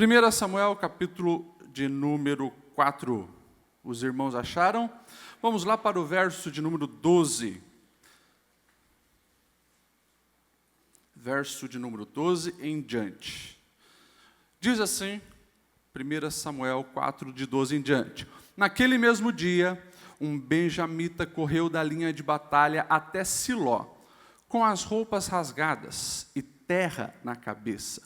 1 Samuel, capítulo de número 4. Os irmãos acharam? Vamos lá para o verso de número 12. Verso de número 12 em diante. Diz assim, 1 Samuel 4, de 12 em diante. Naquele mesmo dia, um benjamita correu da linha de batalha até Siló, com as roupas rasgadas e terra na cabeça.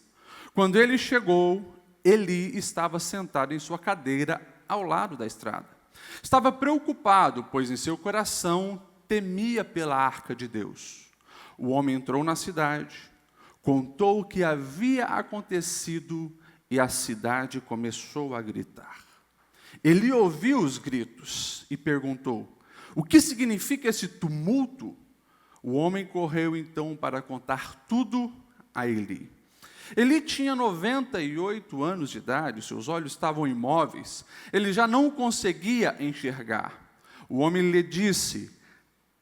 Quando ele chegou, Eli estava sentado em sua cadeira ao lado da estrada. Estava preocupado, pois em seu coração temia pela arca de Deus. O homem entrou na cidade, contou o que havia acontecido e a cidade começou a gritar. Eli ouviu os gritos e perguntou: o que significa esse tumulto? O homem correu então para contar tudo a Eli. Eli tinha 98 anos de idade, seus olhos estavam imóveis, ele já não conseguia enxergar. O homem lhe disse: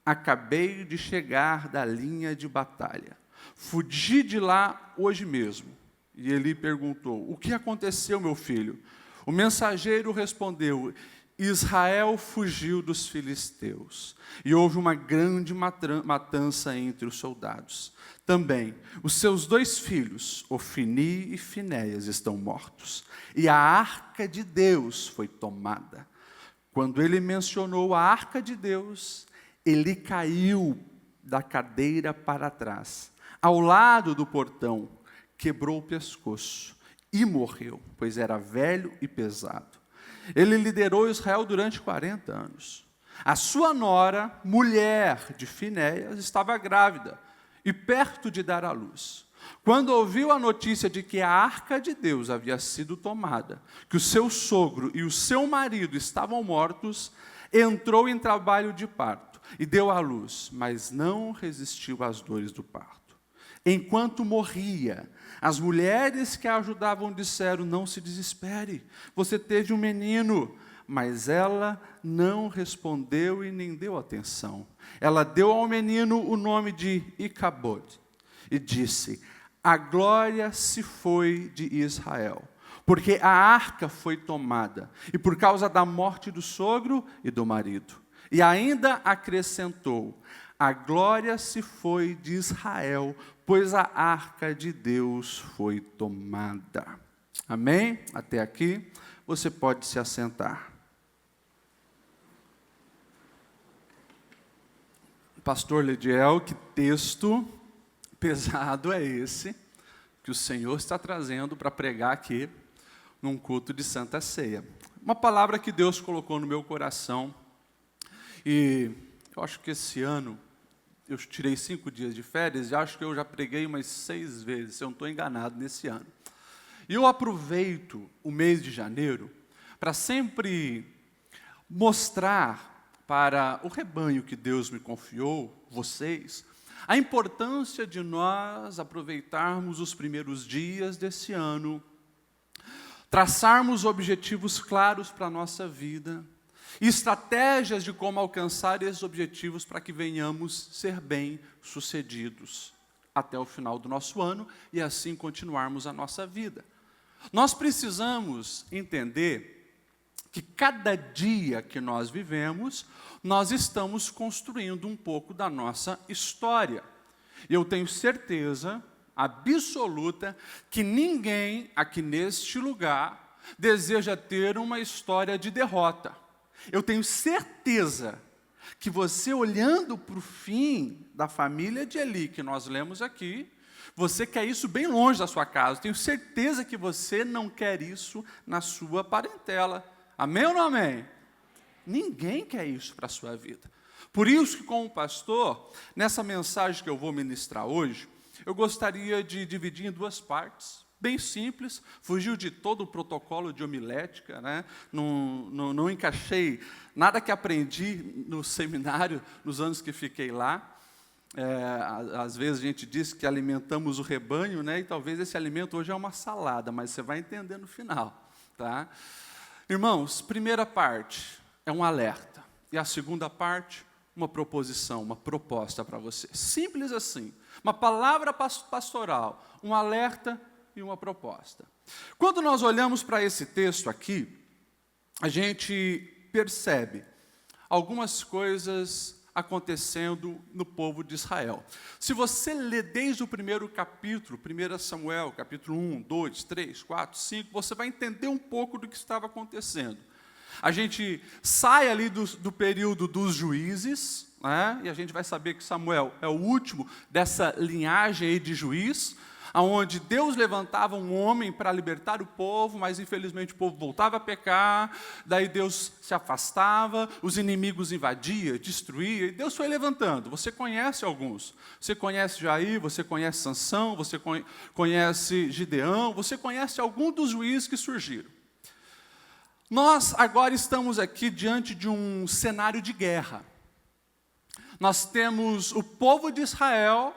acabei de chegar da linha de batalha, fugi de lá hoje mesmo. E Eli perguntou: o que aconteceu, meu filho? O mensageiro respondeu: Israel fugiu dos filisteus, e houve uma grande matança entre os soldados. Também, os seus 2 filhos, Ofni e Finéias, estão mortos, e a arca de Deus foi tomada. Quando ele mencionou a arca de Deus, ele caiu da cadeira para trás, ao lado do portão, quebrou o pescoço e morreu, pois era velho e pesado. Ele liderou Israel durante 40 anos. A sua nora, mulher de Finéias, estava grávida e perto de dar à luz. Quando ouviu a notícia de que a arca de Deus havia sido tomada, que o seu sogro e o seu marido estavam mortos, entrou em trabalho de parto e deu à luz, mas não resistiu às dores do parto. Enquanto morria, as mulheres que a ajudavam disseram: não se desespere, você teve um menino. Mas ela não respondeu e nem deu atenção. Ela deu ao menino o nome de Icabod e disse: a glória se foi de Israel, porque a arca foi tomada, e por causa da morte do sogro e do marido. E ainda acrescentou: a glória se foi de Israel, pois a arca de Deus foi tomada. Amém? Até aqui, você pode se assentar. Pastor Lediel, que texto pesado é esse que o Senhor está trazendo para pregar aqui num culto de Santa Ceia? Uma palavra que Deus colocou no meu coração, e eu acho que esse ano eu tirei 5 dias de férias e acho que eu já preguei umas 6 vezes, se eu não estou enganado, nesse ano. E eu aproveito o mês de janeiro para sempre mostrar para o rebanho que Deus me confiou, vocês, a importância de nós aproveitarmos os primeiros dias desse ano, traçarmos objetivos claros para a nossa vida, estratégias de como alcançar esses objetivos para que venhamos ser bem-sucedidos até o final do nosso ano e assim continuarmos a nossa vida. Nós precisamos entender que cada dia que nós vivemos, nós estamos construindo um pouco da nossa história. E eu tenho certeza absoluta que ninguém aqui neste lugar deseja ter uma história de derrota. Eu tenho certeza que você, olhando para o fim da família de Eli, que nós lemos aqui, você quer isso bem longe da sua casa. Tenho certeza que você não quer isso na sua parentela. Amém ou não amém? Ninguém quer isso para a sua vida. Por isso que, como pastor, nessa mensagem que eu vou ministrar hoje, eu gostaria de dividir em 2 partes, bem simples, fugiu de todo o protocolo de homilética, né? Não encaixei nada que aprendi no seminário, nos anos que fiquei lá. Às vezes a gente diz que alimentamos o rebanho, né? E talvez esse alimento hoje é uma salada, mas você vai entender no final, tá? Irmãos, primeira parte é um alerta, e a segunda parte, uma proposição, uma proposta para você. Simples assim, uma palavra pastoral, um alerta e uma proposta. Quando nós olhamos para esse texto aqui, a gente percebe algumas coisas acontecendo no povo de Israel. Se você ler desde o primeiro capítulo, 1 Samuel, capítulo 1, 2, 3, 4, 5, você vai entender um pouco do que estava acontecendo. A gente sai ali do período dos juízes, né? E a gente vai saber que Samuel é o último dessa linhagem aí de juiz, onde Deus levantava um homem para libertar o povo, mas infelizmente o povo voltava a pecar, daí Deus se afastava, os inimigos invadiam, destruíam, e Deus foi levantando. Você conhece alguns, você conhece Jair, você conhece Sansão, você conhece Gideão, você conhece algum dos juízes que surgiram. Nós agora estamos aqui diante de um cenário de guerra. Nós temos o povo de Israel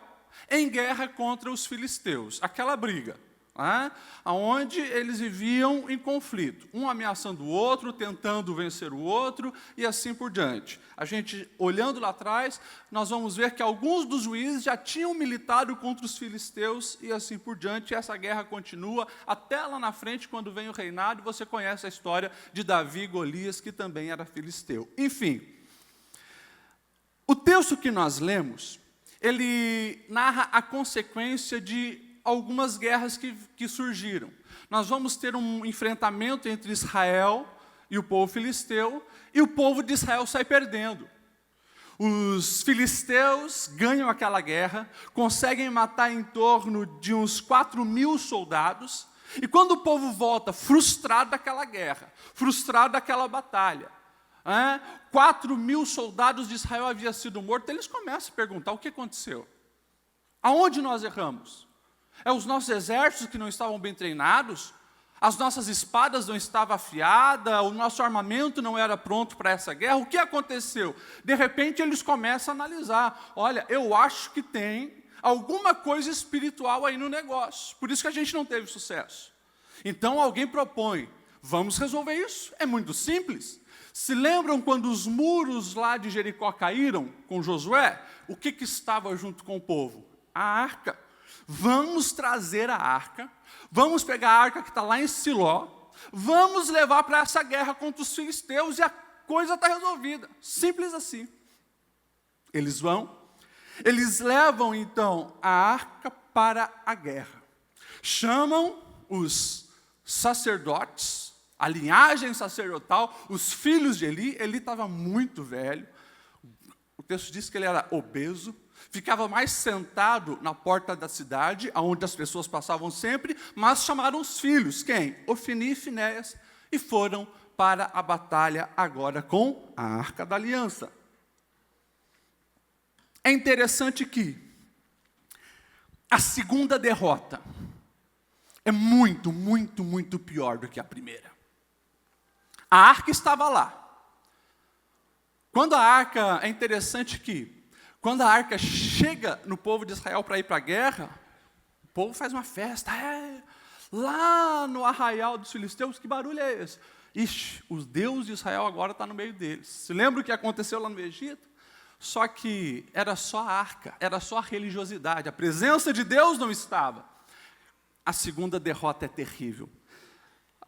em guerra contra os filisteus, aquela briga, né, onde eles viviam em conflito, um ameaçando o outro, tentando vencer o outro, e assim por diante. A gente, olhando lá atrás, nós vamos ver que alguns dos juízes já tinham militado contra os filisteus, e assim por diante, e essa guerra continua, até lá na frente, quando vem o reinado, e você conhece a história de Davi e Golias, que também era filisteu. Enfim, o texto que nós lemos, ele narra a consequência de algumas guerras que surgiram. Nós vamos ter um enfrentamento entre Israel e o povo filisteu, e o povo de Israel sai perdendo. Os filisteus ganham aquela guerra, conseguem matar em torno de uns 4.000 soldados, e quando o povo volta frustrado daquela guerra, frustrado daquela batalha, 4.000 soldados de Israel haviam sido mortos, eles começam a perguntar: o que aconteceu? Aonde nós erramos? É os nossos exércitos que não estavam bem treinados? As nossas espadas não estavam afiadas? O nosso armamento não era pronto para essa guerra? O que aconteceu? De repente eles começam a analisar: olha, eu acho que tem alguma coisa espiritual aí no negócio, por isso que a gente não teve sucesso. Então alguém propõe: vamos resolver isso, é muito simples. Se lembram quando os muros lá de Jericó caíram com Josué? O que estava junto com o povo? A arca. Vamos trazer a arca, vamos pegar a arca que está lá em Siló, vamos levar para essa guerra contra os filisteus e a coisa está resolvida. Simples assim. Eles vão, eles levam então a arca para a guerra. Chamam os sacerdotes, a linhagem sacerdotal, os filhos de Eli. Eli estava muito velho, o texto diz que ele era obeso, ficava mais sentado na porta da cidade, onde as pessoas passavam sempre, mas chamaram os filhos, quem? Ofni e Finéias, e foram para a batalha agora com a Arca da Aliança. É interessante que a segunda derrota é muito, muito, muito pior do que a primeira. A arca estava lá. Quando a arca, é interessante que, quando a arca chega no povo de Israel para ir para a guerra, o povo faz uma festa. Lá no arraial dos filisteus, que barulho é esse? Ixi, o Deus de Israel agora está no meio deles. Se lembra o que aconteceu lá no Egito? Só que era só a arca, era só a religiosidade, a presença de Deus não estava. A segunda derrota é terrível.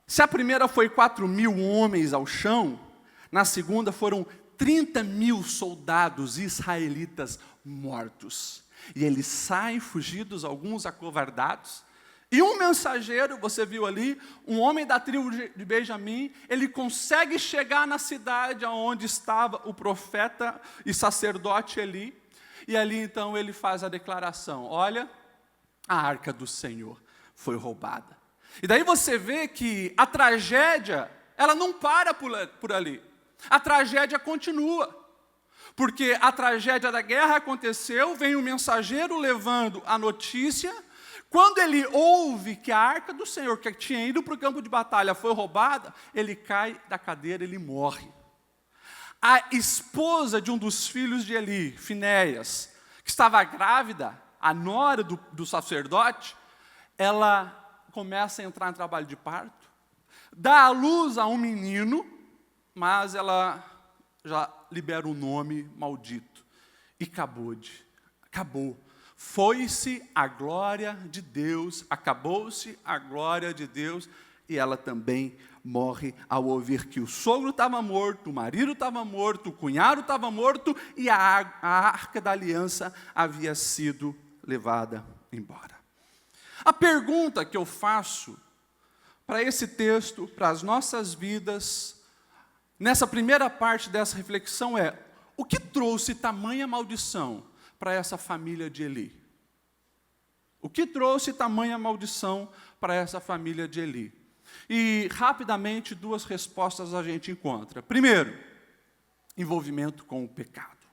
Se a primeira foi 4.000 homens ao chão, na segunda foram 30.000 soldados israelitas mortos. E eles saem fugidos, alguns acovardados. E um mensageiro, você viu ali, um homem da tribo de Benjamim, ele consegue chegar na cidade onde estava o profeta e sacerdote Eli. E ali então ele faz a declaração: olha, a arca do Senhor foi roubada. E daí você vê que a tragédia, ela não para por ali. A tragédia continua. Porque a tragédia da guerra aconteceu, vem o mensageiro levando a notícia. Quando ele ouve que a arca do Senhor, que tinha ido para o campo de batalha, foi roubada, ele cai da cadeira, ele morre. A esposa de um dos filhos de Eli, Finéias, que estava grávida, a nora do sacerdote, ela começa a entrar em trabalho de parto, dá à luz a um menino, mas ela já libera um nome maldito. Icabode. Acabou. Foi-se a glória de Deus, acabou-se a glória de Deus, e ela também morre ao ouvir que o sogro estava morto, o marido estava morto, o cunhado estava morto, e a arca da aliança havia sido levada embora. A pergunta que eu faço para esse texto, para as nossas vidas, nessa primeira parte dessa reflexão é: o que trouxe tamanha maldição para essa família de Eli? O que trouxe tamanha maldição para essa família de Eli? E, rapidamente, duas respostas a gente encontra. Primeiro, envolvimento com o pecado.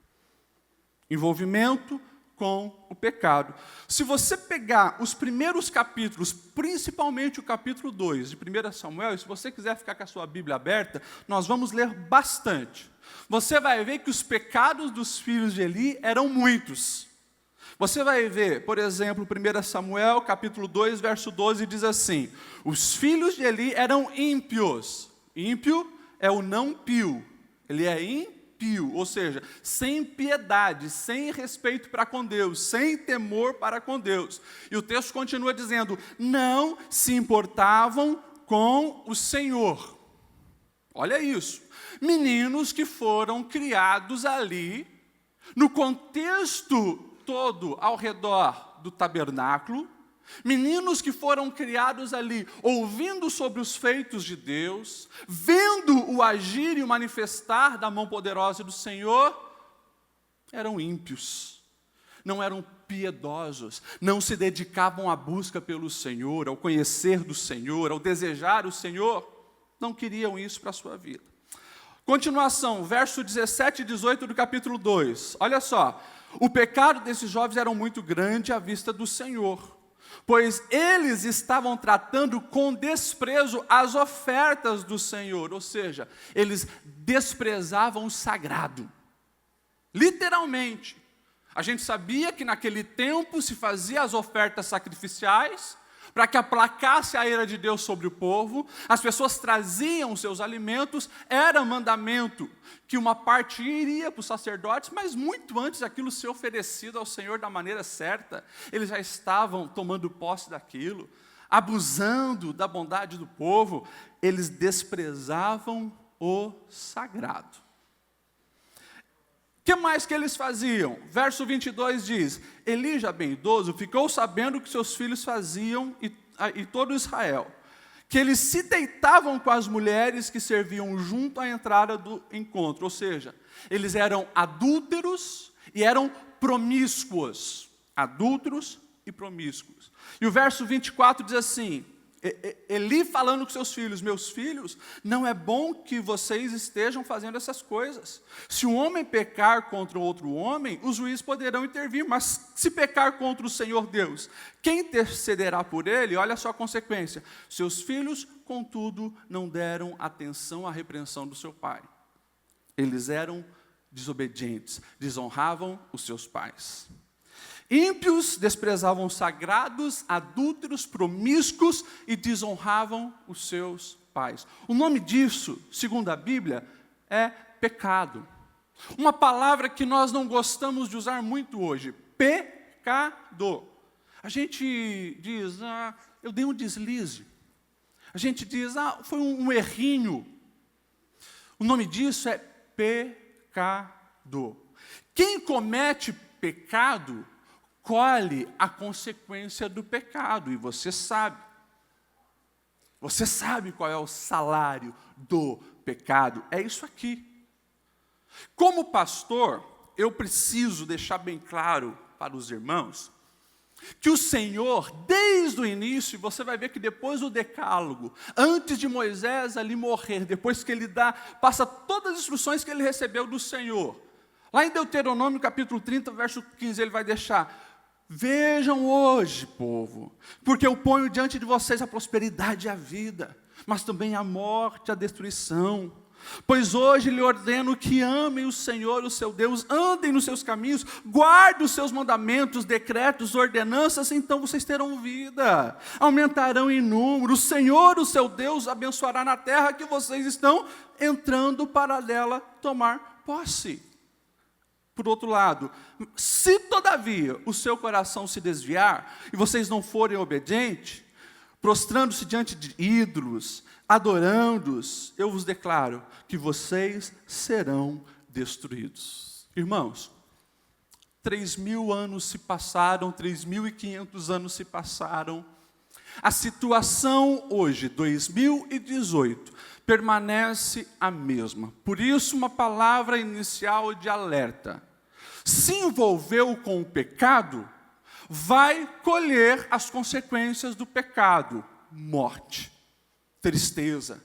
Envolvimento com o pecado. Se você pegar os primeiros capítulos, principalmente o capítulo 2 de 1 Samuel, e se você quiser ficar com a sua Bíblia aberta, nós vamos ler bastante. Você vai ver que os pecados dos filhos de Eli eram muitos. Você vai ver, por exemplo, 1 Samuel, capítulo 2, verso 12, diz assim: os filhos de Eli eram ímpios. Ímpio é o não pio. Ele é ímpio, ou seja, sem piedade, sem respeito para com Deus, sem temor para com Deus. E o texto continua dizendo: não se importavam com o Senhor. Olha isso. Meninos que foram criados ali, no contexto todo ao redor do tabernáculo, meninos que foram criados ali, ouvindo sobre os feitos de Deus, vendo o agir e o manifestar da mão poderosa do Senhor, eram ímpios, não eram piedosos, não se dedicavam à busca pelo Senhor, ao conhecer do Senhor, ao desejar o Senhor, não queriam isso para a sua vida. Continuação, verso 17 e 18 do capítulo 2, olha só: o pecado desses jovens era muito grande à vista do Senhor, pois eles estavam tratando com desprezo as ofertas do Senhor, ou seja, eles desprezavam o sagrado. Literalmente, a gente sabia que naquele tempo se fazia as ofertas sacrificiais, para que aplacasse a ira de Deus sobre o povo, as pessoas traziam seus alimentos, era mandamento que uma parte iria para os sacerdotes, mas muito antes daquilo ser oferecido ao Senhor da maneira certa, eles já estavam tomando posse daquilo, abusando da bondade do povo, eles desprezavam o sagrado. O que mais que eles faziam? Verso 22 diz: Eli, já bem idoso, ficou sabendo o que seus filhos faziam e todo Israel, que eles se deitavam com as mulheres que serviam junto à entrada do encontro, ou seja, eles eram adúlteros e eram promíscuos. Adúlteros e promíscuos. E o verso 24 diz assim: Eli falando com seus filhos: meus filhos, não é bom que vocês estejam fazendo essas coisas. Se um homem pecar contra outro homem, os juízes poderão intervir, mas se pecar contra o Senhor Deus, quem intercederá por ele? Olha só a consequência: seus filhos, contudo, não deram atenção à repreensão do seu pai. Eles eram desobedientes, desonravam os seus pais. Ímpios desprezavam os sagrados, adúlteros, promíscuos e desonravam os seus pais. O nome disso, segundo a Bíblia, é pecado. Uma palavra que nós não gostamos de usar muito hoje, pecado. A gente diz: eu dei um deslize. A gente diz: foi um errinho. O nome disso é pecado. Quem comete pecado colhe a consequência do pecado, e você sabe. Você sabe qual é o salário do pecado, é isso aqui. Como pastor, eu preciso deixar bem claro para os irmãos, que o Senhor, desde o início, você vai ver que depois do decálogo, antes de Moisés ali morrer, depois que ele passa todas as instruções que ele recebeu do Senhor, lá em Deuteronômio capítulo 30, verso 15, ele vai deixar: vejam hoje, povo, porque eu ponho diante de vocês a prosperidade e a vida, mas também a morte e a destruição. Pois hoje lhe ordeno que amem o Senhor, o seu Deus, andem nos seus caminhos, guardem os seus mandamentos, decretos, ordenanças, então vocês terão vida, aumentarão em número. O Senhor, o seu Deus, abençoará na terra que vocês estão entrando para dela tomar posse. Por outro lado, se todavia o seu coração se desviar e vocês não forem obedientes, prostrando-se diante de ídolos, adorando-os, eu vos declaro que vocês serão destruídos. Irmãos, 3.000 anos se passaram, 3.500 anos se passaram. A situação hoje, 2018, permanece a mesma. Por isso, uma palavra inicial de alerta. Se envolveu com o pecado, vai colher as consequências do pecado. Morte, tristeza,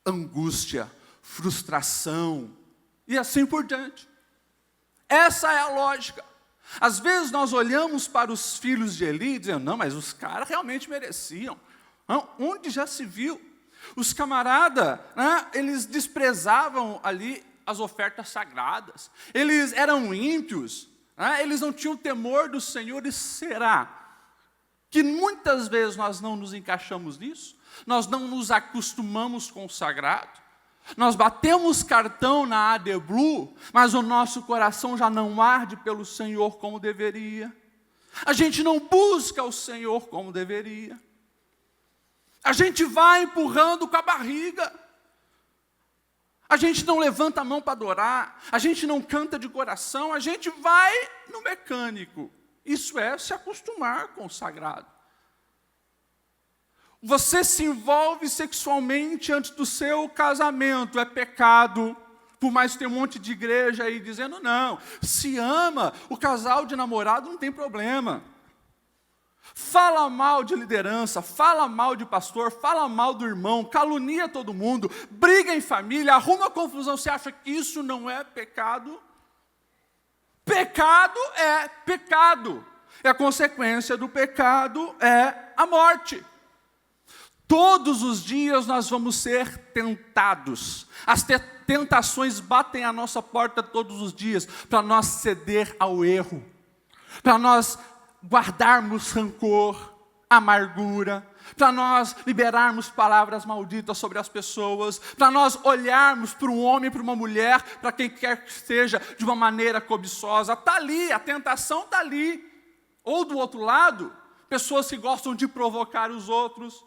angústia, frustração e assim por diante. Essa é a lógica. Às vezes nós olhamos para os filhos de Eli e dizemos, não, mas os caras realmente mereciam. Não, onde já se viu? Os camaradas, né, eles desprezavam ali as ofertas sagradas. Eles eram ímpios, né, eles não tinham temor do Senhor. E será que muitas vezes nós não nos encaixamos nisso? Nós não nos acostumamos com o sagrado? Nós batemos cartão na AD Blue, mas o nosso coração já não arde pelo Senhor como deveria. A gente não busca o Senhor como deveria. A gente vai empurrando com a barriga. A gente não levanta a mão para adorar. A gente não canta de coração. A gente vai no mecânico. Isso é se acostumar com o sagrado. Você se envolve sexualmente antes do seu casamento, é pecado. Por mais que tenha um monte de igreja aí dizendo, não, se ama, o casal de namorado não tem problema. Fala mal de liderança, fala mal de pastor, fala mal do irmão, calunia todo mundo, briga em família, arruma confusão. Você acha que isso não é pecado? Pecado é pecado. E a consequência do pecado é a morte. Todos os dias nós vamos ser tentados. As tentações batem à nossa porta todos os dias para nós ceder ao erro, para nós guardarmos rancor, amargura, para nós liberarmos palavras malditas sobre as pessoas, para nós olharmos para um homem, para uma mulher, para quem quer que seja, de uma maneira cobiçosa. Está ali, a tentação está ali. Ou do outro lado, pessoas que gostam de provocar os outros,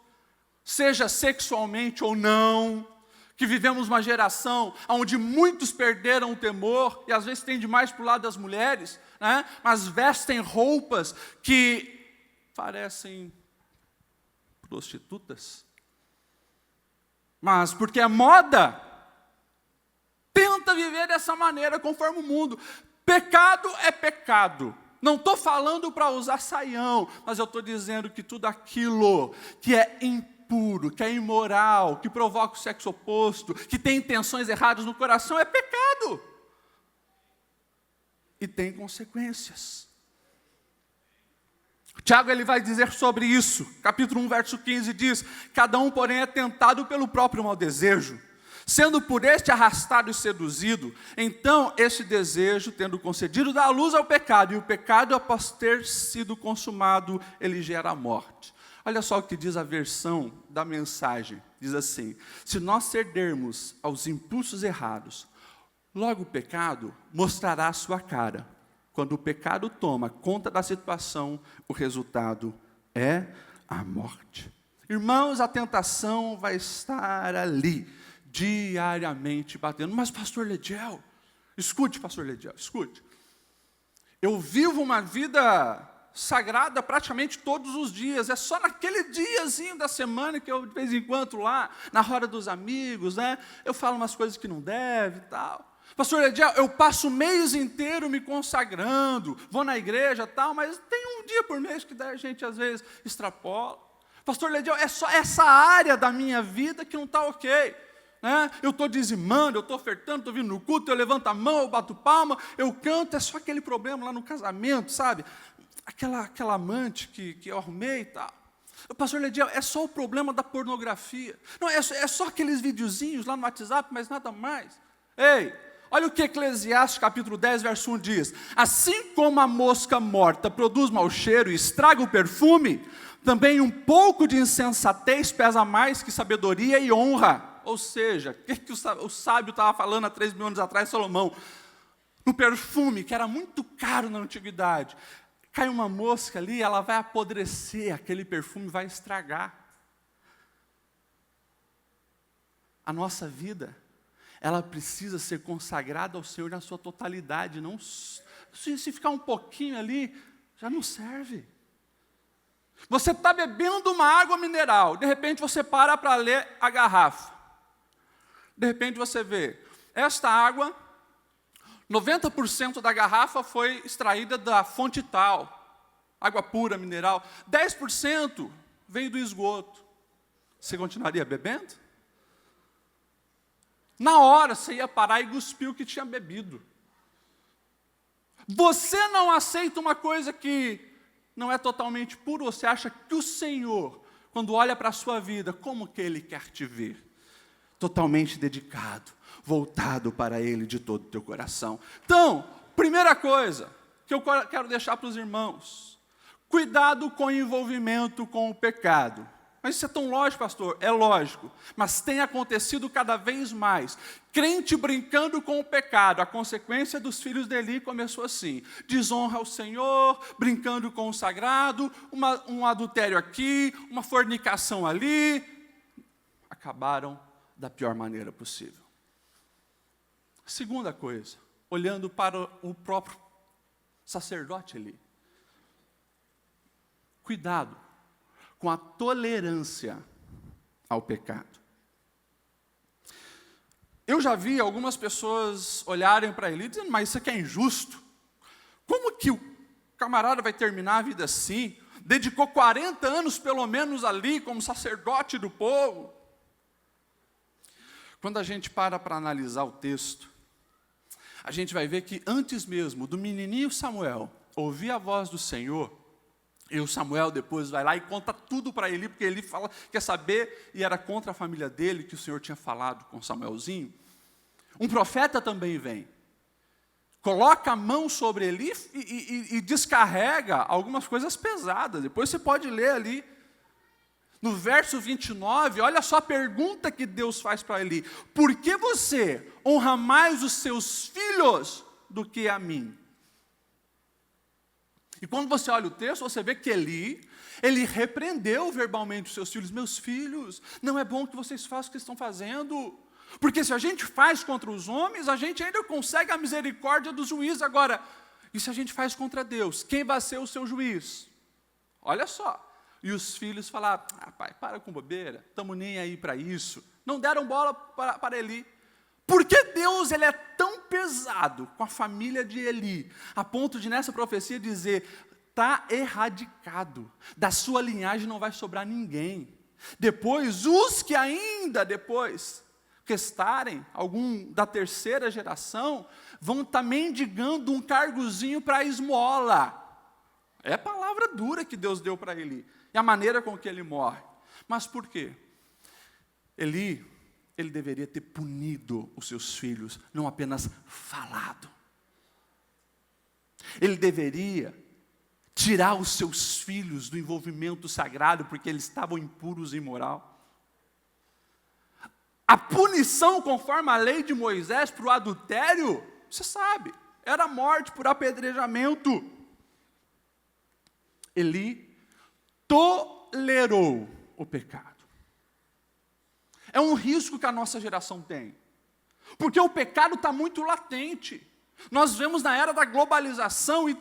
seja sexualmente ou não, que vivemos uma geração onde muitos perderam o temor, e às vezes tem demais para o lado das mulheres, né? Mas vestem roupas que parecem prostitutas. Mas porque é moda, tenta viver dessa maneira conforme o mundo. Pecado é pecado. Não estou falando para usar saião, mas eu estou dizendo que tudo aquilo que é impuro, que é imoral, que provoca o sexo oposto, que tem intenções erradas no coração, é pecado. E tem consequências. Tiago ele vai dizer sobre isso. Capítulo 1, verso 15 diz, cada um, porém, é tentado pelo próprio mau desejo, sendo por este arrastado e seduzido, então este desejo, tendo concedido, dá luz ao pecado, e o pecado, após ter sido consumado, ele gera a morte. Olha só o que diz a versão da mensagem, diz assim, se nós cedermos aos impulsos errados, logo o pecado mostrará a sua cara. Quando o pecado toma conta da situação, o resultado é a morte. Irmãos, a tentação vai estar ali, diariamente batendo. Mas pastor Lediel, escute pastor Lediel, escute. Eu vivo uma vida sagrada praticamente todos os dias. É só naquele diazinho da semana que eu de vez em quando lá, na roda dos amigos, né? Eu falo umas coisas que não deve e tal. Pastor Lediel, eu passo o mês inteiro me consagrando, vou na igreja e tal, mas tem um dia por mês que a gente às vezes extrapola. Pastor Lediel, é só essa área da minha vida que não está ok. Né? Eu estou dizimando, eu estou ofertando, estou vindo no culto, eu levanto a mão, eu bato palma, eu canto, é só aquele problema lá no casamento, sabe? Aquela amante que eu arrumei e tal. Pastor Lediel, é só o problema da pornografia. Não, é só aqueles videozinhos lá no WhatsApp, mas nada mais. Ei, olha o que Eclesiastes capítulo 10, verso 1 diz. Assim como a mosca morta produz mau cheiro e estraga o perfume, também um pouco de insensatez pesa mais que sabedoria e honra. Ou seja, o que o sábio estava falando há 3.000 anos atrás, Salomão? no perfume, que era muito caro na antiguidade. Cai uma mosca ali, ela vai apodrecer, aquele perfume vai estragar. A nossa vida, ela precisa ser consagrada ao Senhor na sua totalidade. Não, se ficar um pouquinho ali, já não serve. Você está bebendo uma água mineral, de repente você para ler a garrafa. De repente você vê, esta água, 90% da garrafa foi extraída da fonte tal, água pura, mineral. 10% veio do esgoto. Você continuaria bebendo? Na hora você ia parar e cuspir o que tinha bebido. Você não aceita uma coisa que não é totalmente pura, você acha que o Senhor, quando olha para a sua vida, como que Ele quer te ver? Totalmente dedicado, voltado para Ele de todo o teu coração. Então, primeira coisa que eu quero deixar para os irmãos, cuidado com o envolvimento com o pecado. Mas isso é tão lógico, pastor? É lógico, mas tem acontecido cada vez mais. Crente brincando com o pecado, a consequência dos filhos de Eli começou assim, desonra ao Senhor, brincando com o sagrado, um adultério aqui, uma fornicação ali, acabaram da pior maneira possível. Segunda coisa, olhando para o próprio sacerdote Eli, cuidado com a tolerância ao pecado. Eu já vi algumas pessoas olharem para Eli dizendo, mas isso aqui é injusto. Como que o camarada vai terminar a vida assim? Dedicou 40 anos pelo menos ali como sacerdote do povo. Quando a gente para analisar o texto, a gente vai ver que antes mesmo do menininho Samuel ouvir a voz do Senhor, e o Samuel depois vai lá e conta tudo para Eli, porque Eli fala, quer saber, e era contra a família dele que o Senhor tinha falado com Samuelzinho. Um profeta também vem, coloca a mão sobre Eli e descarrega algumas coisas pesadas. Depois você pode ler ali, no verso 29, olha só a pergunta que Deus faz para Eli. Por que você honra mais os seus filhos do que a mim? E quando você olha o texto, você vê que ele repreendeu verbalmente os seus filhos. Meus filhos, não é bom que vocês façam o que estão fazendo. Porque se a gente faz contra os homens, a gente ainda consegue a misericórdia do juiz. Agora, e se a gente faz contra Deus? Quem vai ser o seu juiz? Olha só. E os filhos falaram, pai, para com bobeira, estamos nem aí para isso. Não deram bola para Eli. Por que Deus ele é tão pesado com a família de Eli, a ponto de nessa profecia dizer, está erradicado, da sua linhagem não vai sobrar ninguém. Depois, os que ainda depois restarem, algum da terceira geração, vão estar mendigando um cargozinho para esmola. É a palavra dura que Deus deu para Eli, e a maneira com que ele morre. Mas por quê? Ele deveria ter punido os seus filhos, não apenas falado. Ele deveria tirar os seus filhos do envolvimento sagrado, porque eles estavam impuros e imoral. A punição, conforme a lei de Moisés, para o adultério, você sabe, era morte por apedrejamento. Eli tolerou o pecado. É um risco que a nossa geração tem. Porque o pecado está muito latente. Nós vemos na era da globalização e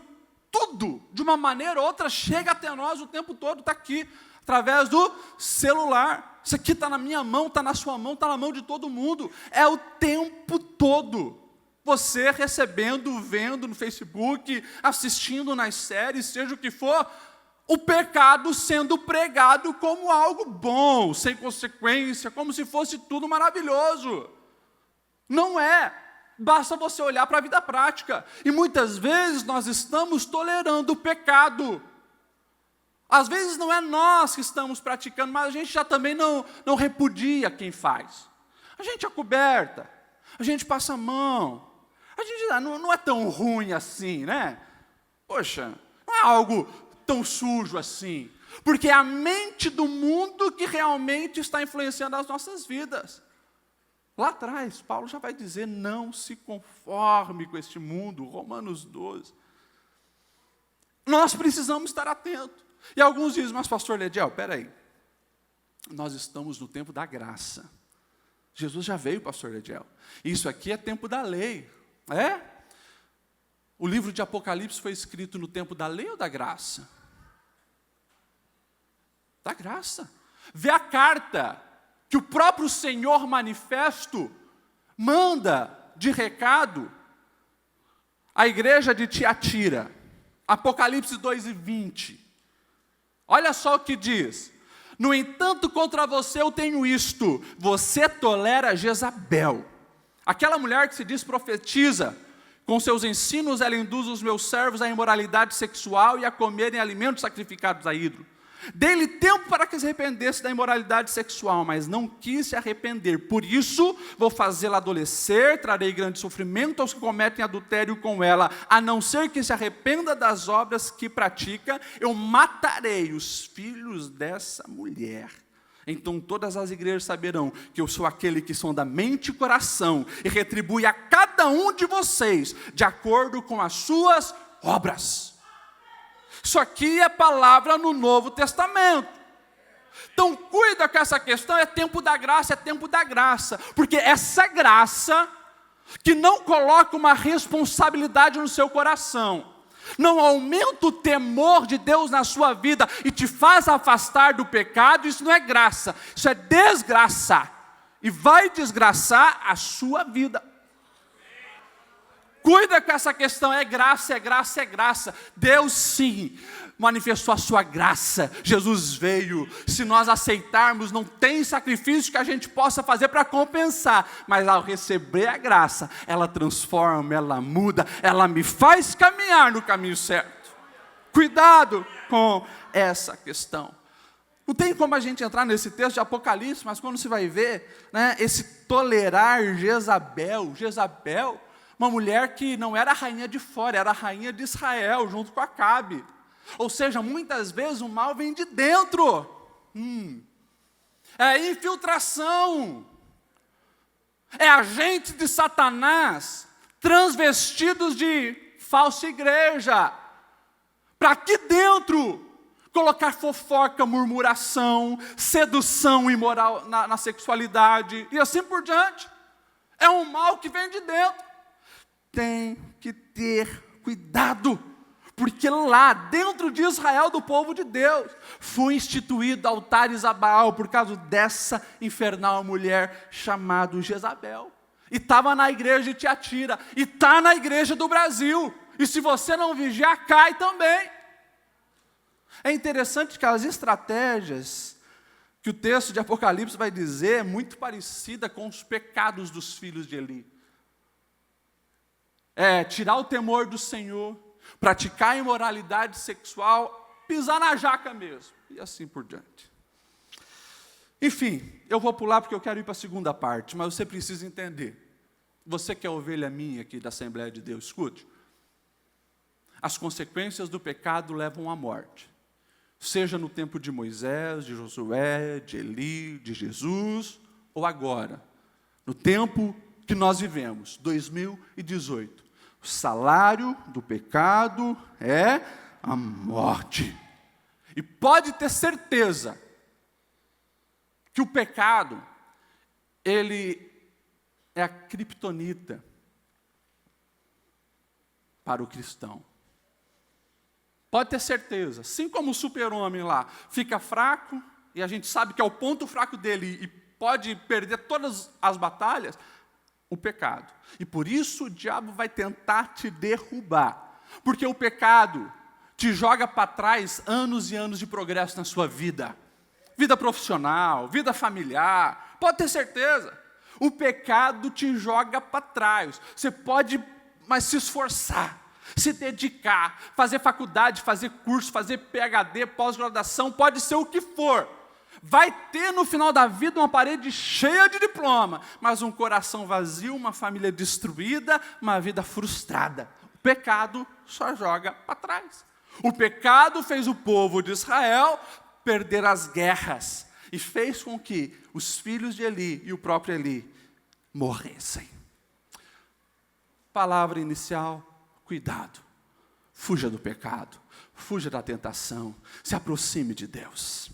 tudo, de uma maneira ou outra, chega até nós o tempo todo, está aqui, através do celular. Isso aqui está na minha mão, está na sua mão, está na mão de todo mundo. É o tempo todo. Você recebendo, vendo no Facebook, assistindo nas séries, seja o que for, o pecado sendo pregado como algo bom, sem consequência, como se fosse tudo maravilhoso. Não é. Basta você olhar para a vida prática. E muitas vezes nós estamos tolerando o pecado. Às vezes não é nós que estamos praticando, mas a gente já também não repudia quem faz. A gente acoberta, a gente passa a mão. A gente não é tão ruim assim, né? Poxa, não é algo tão sujo assim, porque é a mente do mundo que realmente está influenciando as nossas vidas. Lá atrás, Paulo já vai dizer, não se conforme com este mundo, Romanos 12. Nós precisamos estar atentos. E alguns dizem, mas pastor Lediel, peraí, nós estamos no tempo da graça. Jesus já veio, pastor Lediel. Isso aqui é tempo da lei. É? O livro de Apocalipse foi escrito no tempo da lei ou da graça? Da graça. Vê a carta que o próprio Senhor manifesto manda de recado à igreja de Tiatira. Apocalipse 2:20. Olha só o que diz. No entanto, contra você eu tenho isto. Você tolera Jezabel. Aquela mulher que se diz profetiza. Com seus ensinos ela induz os meus servos à imoralidade sexual e a comerem alimentos sacrificados a ídolo. Dei-lhe tempo para que se arrependesse da imoralidade sexual, mas não quis se arrepender. Por isso, vou fazê-la adolecer, trarei grande sofrimento aos que cometem adultério com ela. A não ser que se arrependa das obras que pratica, eu matarei os filhos dessa mulher. Então todas as igrejas saberão que eu sou aquele que sonda mente e coração e retribui a cada um de vocês de acordo com as suas obras. Isso aqui é palavra no Novo Testamento. Então cuida com essa questão, é tempo da graça, porque essa graça que não coloca uma responsabilidade no seu coração, não aumenta o temor de Deus na sua vida e te faz afastar do pecado, isso não é graça, isso é desgraça, e vai desgraçar a sua vida. Cuida com essa questão, é graça. Deus sim manifestou a sua graça. Jesus veio. Se nós aceitarmos, não tem sacrifício que a gente possa fazer para compensar. Mas ao receber a graça, ela transforma, ela muda, ela me faz caminhar no caminho certo. Cuidado com essa questão. Não tem como a gente entrar nesse texto de Apocalipse, mas quando você vai ver, né, esse tolerar Jezabel, uma mulher que não era a rainha de fora, era a rainha de Israel, junto com Acabe. Ou seja, muitas vezes o mal vem de dentro. É infiltração. É agente de Satanás, transvestidos de falsa igreja. Para aqui dentro, colocar fofoca, murmuração, sedução imoral na sexualidade, e assim por diante. É um mal que vem de dentro. Tem que ter cuidado, porque lá dentro de Israel, do povo de Deus, foi instituído altares a Baal por causa dessa infernal mulher chamada Jezabel. E estava na igreja de Tiatira, e está na igreja do Brasil, e se você não vigiar, cai também. É interessante que as estratégias que o texto de Apocalipse vai dizer é muito parecida com os pecados dos filhos de Eli. É tirar o temor do Senhor, praticar a imoralidade sexual, pisar na jaca mesmo, e assim por diante. Enfim, eu vou pular porque eu quero ir para a segunda parte, mas você precisa entender. Você que é ovelha minha aqui da Assembleia de Deus, escute. As consequências do pecado levam à morte. Seja no tempo de Moisés, de Josué, de Eli, de Jesus, ou agora, no tempo que nós vivemos, 2018. O salário do pecado é a morte. E pode ter certeza que o pecado, ele é a criptonita para o cristão. Pode ter certeza, assim como o super-homem lá fica fraco, e a gente sabe que é o ponto fraco dele, e pode perder todas as batalhas, o pecado. E por isso o diabo vai tentar te derrubar, porque o pecado te joga para trás anos e anos de progresso na sua vida. Vida profissional, vida familiar, pode ter certeza. O pecado te joga para trás. Você pode, mas se esforçar, se dedicar, fazer faculdade, fazer curso, fazer PhD, pós-graduação, pode ser o que for. Vai ter no final da vida uma parede cheia de diploma, mas um coração vazio, uma família destruída, uma vida frustrada. O pecado só joga para trás. O pecado fez o povo de Israel perder as guerras e fez com que os filhos de Eli e o próprio Eli morressem. Palavra inicial, cuidado. Fuja do pecado, fuja da tentação, se aproxime de Deus.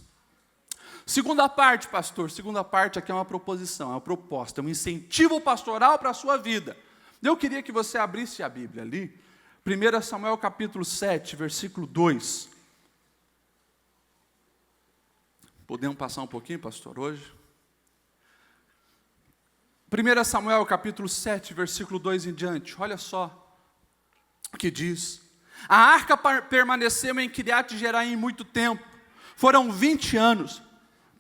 Segunda parte, pastor, segunda parte aqui é uma proposição, é uma proposta, é um incentivo pastoral para a sua vida. Eu queria que você abrisse a Bíblia ali, 1 Samuel capítulo 7, versículo 2. Podemos passar um pouquinho, pastor, hoje? 1 Samuel capítulo 7, versículo 2 em diante, olha só o que diz. A arca permaneceu em Kiriat Jearim muito tempo, foram 20 anos.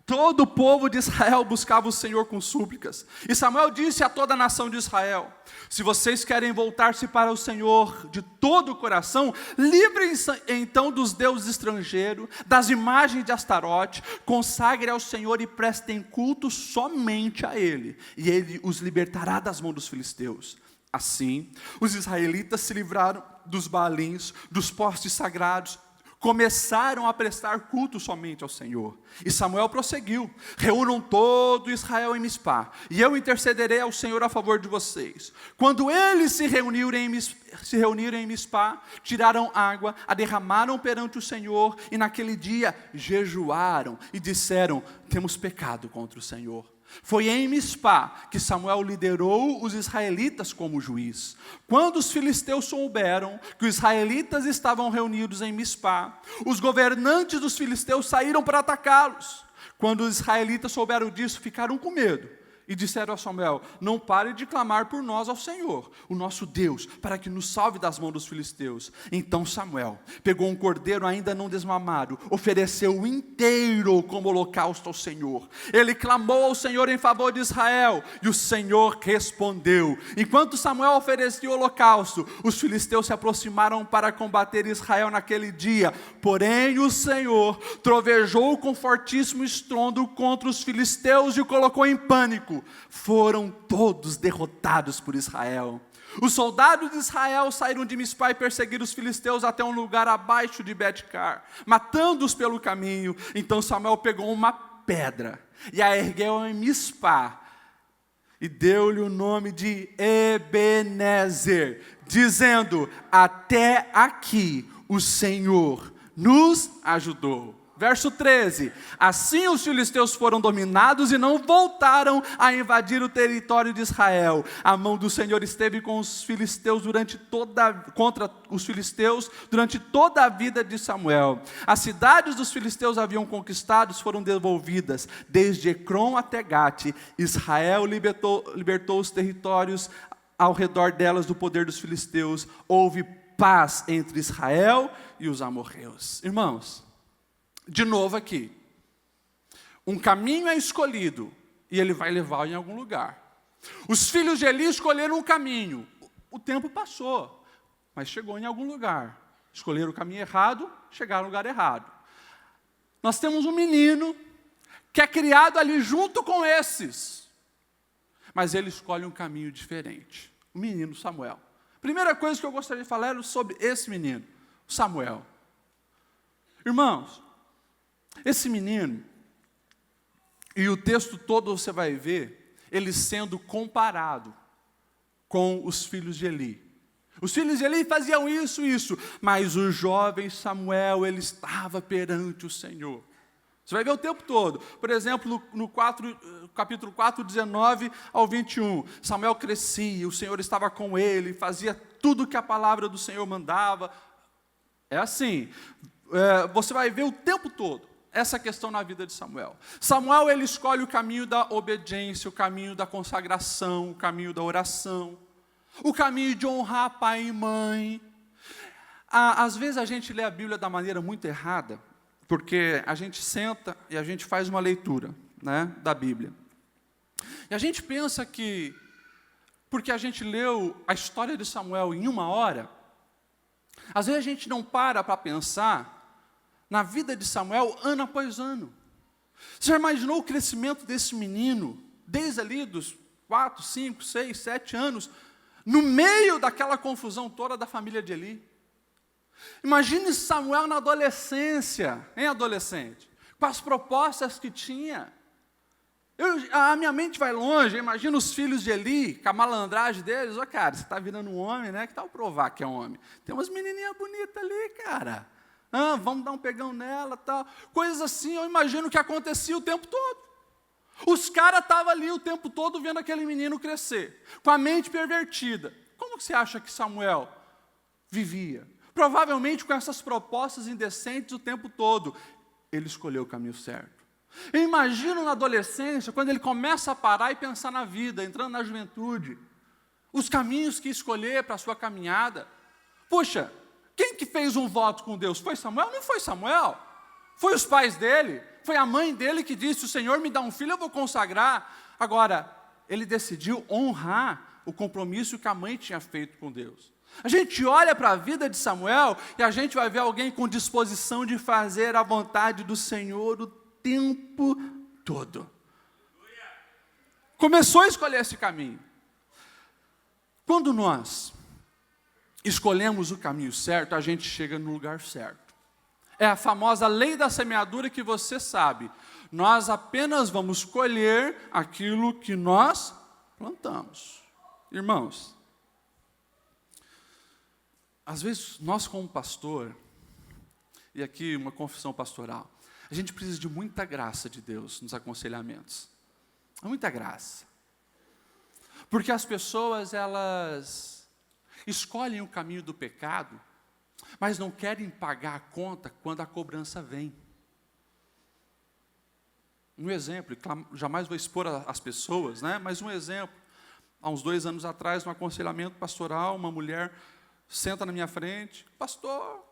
Todo o povo de Israel buscava o Senhor com súplicas. E Samuel disse a toda a nação de Israel: se vocês querem voltar-se para o Senhor de todo o coração, livrem-se então dos deuses estrangeiros, das imagens de Astarote, consagrem ao Senhor e prestem culto somente a Ele, e Ele os libertará das mãos dos filisteus. Assim, os israelitas se livraram dos baalins, dos postes sagrados, começaram a prestar culto somente ao Senhor. E Samuel prosseguiu: reúnam todo Israel em Mispá, e eu intercederei ao Senhor a favor de vocês. Quando eles se reuniram em Mispá, tiraram água, a derramaram perante o Senhor, e naquele dia jejuaram e disseram: temos pecado contra o Senhor. Foi em Mispá que Samuel liderou os israelitas como juiz. Quando os filisteus souberam que os israelitas estavam reunidos em Mispá, os governantes dos filisteus saíram para atacá-los. Quando os israelitas souberam disso, ficaram com medo e disseram a Samuel: não pare de clamar por nós ao Senhor, o nosso Deus, para que nos salve das mãos dos filisteus. Então Samuel pegou um cordeiro ainda não desmamado, ofereceu inteiro como holocausto ao Senhor. Ele clamou ao Senhor em favor de Israel, e o Senhor respondeu. Enquanto Samuel oferecia o holocausto, os filisteus se aproximaram para combater Israel naquele dia. Porém o Senhor trovejou com fortíssimo estrondo contra os filisteus e o colocou em pânico. Foram todos derrotados por Israel. Os soldados de Israel saíram de Mispá e perseguiram os filisteus até um lugar abaixo de Bet-car, matando-os pelo caminho. Então Samuel pegou uma pedra e a ergueu em Mispá e deu-lhe o nome de Ebenezer, dizendo: até aqui o Senhor nos ajudou. Verso 13, assim os filisteus foram dominados e não voltaram a invadir o território de Israel. A mão do Senhor esteve com os filisteus contra os filisteus durante toda a vida de Samuel. As cidades dos filisteus haviam conquistados foram devolvidas, desde Ecrom até Gate. Israel libertou os territórios ao redor delas do poder dos filisteus. Houve paz entre Israel e os amorreus. Irmãos, de novo aqui, um caminho é escolhido e ele vai levar em algum lugar. Os filhos de Eli escolheram um caminho, o tempo passou, mas chegou em algum lugar. Escolheram o caminho errado, chegaram no lugar errado. Nós temos um menino que é criado ali junto com esses, mas ele escolhe um caminho diferente. O menino Samuel. Primeira coisa que eu gostaria de falar era sobre esse menino, Samuel. Irmãos, esse menino, e o texto todo você vai ver, ele sendo comparado com os filhos de Eli. Os filhos de Eli faziam isso, mas o jovem Samuel, ele estava perante o Senhor. Você vai ver o tempo todo. Por exemplo, no capítulo 4, 19 ao 21, Samuel crescia, o Senhor estava com ele, fazia tudo que a palavra do Senhor mandava. É assim, você vai ver o tempo todo essa questão na vida de Samuel. Samuel, ele escolhe o caminho da obediência, o caminho da consagração, o caminho da oração, o caminho de honrar pai e mãe. Às vezes a gente lê a Bíblia da maneira muito errada, porque a gente senta e a gente faz uma leitura, né, da Bíblia. E a gente pensa que, porque a gente leu a história de Samuel em uma hora, às vezes a gente não para pensar na vida de Samuel, ano após ano. Você já imaginou o crescimento desse menino, desde ali dos 4, 5, 6, 7 anos, no meio daquela confusão toda da família de Eli? Imagine Samuel na adolescência, adolescente, com as propostas que tinha. A minha mente vai longe, eu imagino os filhos de Eli, com a malandragem deles. Ó, cara, você está virando um homem, né? Que tal provar que é um homem? Tem umas menininhas bonitas ali, cara. Vamos dar um pegão nela, tal. Coisas assim, eu imagino que acontecia o tempo todo. Os caras estavam ali o tempo todo vendo aquele menino crescer, com a mente pervertida. Como você acha que Samuel vivia? Provavelmente com essas propostas indecentes o tempo todo. Ele escolheu o caminho certo. Eu imagino na adolescência, quando ele começa a parar e pensar na vida, entrando na juventude, os caminhos que escolher para a sua caminhada. Puxa, quem que fez um voto com Deus? Foi Samuel? Não foi Samuel. Foi os pais dele, foi a mãe dele que disse, o Senhor me dá um filho, eu vou consagrar. Agora, ele decidiu honrar o compromisso que a mãe tinha feito com Deus. A gente olha para a vida de Samuel e a gente vai ver alguém com disposição de fazer a vontade do Senhor o tempo todo. Começou a escolher esse caminho. Quando nós escolhemos o caminho certo, a gente chega no lugar certo. É a famosa lei da semeadura que você sabe. Nós apenas vamos colher aquilo que nós plantamos. Irmãos, às vezes nós como pastor, e aqui uma confissão pastoral, a gente precisa de muita graça de Deus nos aconselhamentos. Muita graça. Porque as pessoas, elas escolhem o caminho do pecado, mas não querem pagar a conta quando a cobrança vem. Um exemplo, jamais vou expor as pessoas, né? Mas um exemplo. Há uns 2 anos atrás, no aconselhamento pastoral, uma mulher senta na minha frente, pastor,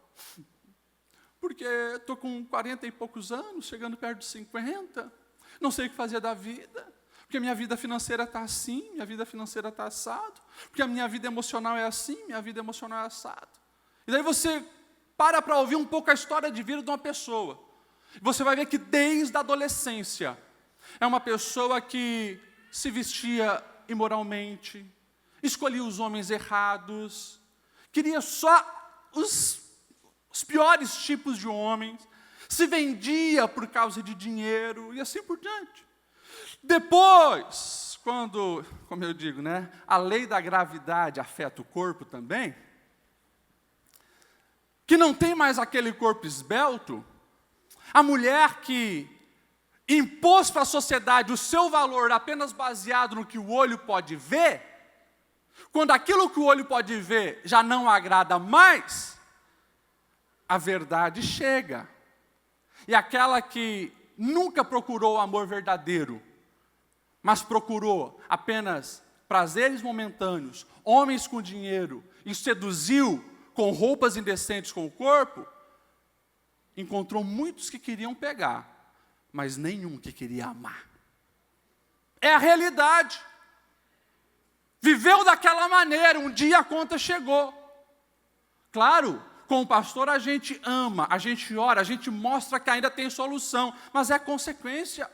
porque estou com 40 e poucos anos, chegando perto de 50, não sei o que fazer da vida, porque a minha vida financeira está assim, minha vida financeira está assado, porque a minha vida emocional é assim, minha vida emocional é assado. E daí você para ouvir um pouco a história de vida de uma pessoa. Você vai ver que desde a adolescência, é uma pessoa que se vestia imoralmente, escolhia os homens errados, queria só os piores tipos de homens, se vendia por causa de dinheiro e assim por diante. Depois, quando, como eu digo, né, a lei da gravidade afeta o corpo também, que não tem mais aquele corpo esbelto, a mulher que impôs para a sociedade o seu valor apenas baseado no que o olho pode ver, quando aquilo que o olho pode ver já não agrada mais, a verdade chega. E aquela que nunca procurou o amor verdadeiro, mas procurou apenas prazeres momentâneos, homens com dinheiro, e seduziu com roupas indecentes com o corpo, encontrou muitos que queriam pegar, mas nenhum que queria amar. É a realidade. Viveu daquela maneira, um dia a conta chegou. Claro, com o pastor a gente ama, a gente ora, a gente mostra que ainda tem solução, mas é consequência.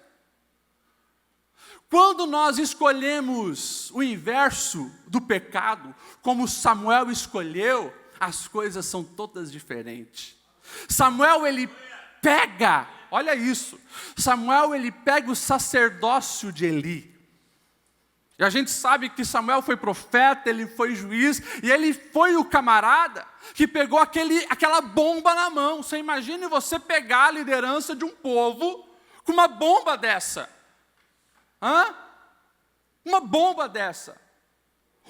Quando nós escolhemos o inverso do pecado, como Samuel escolheu, as coisas são todas diferentes. Samuel, ele pega, olha isso, Samuel, ele pega o sacerdócio de Eli. E a gente sabe que Samuel foi profeta, ele foi juiz, e ele foi o camarada que pegou aquela bomba na mão. Você imagine você pegar a liderança de um povo com uma bomba dessa. Uma bomba dessa.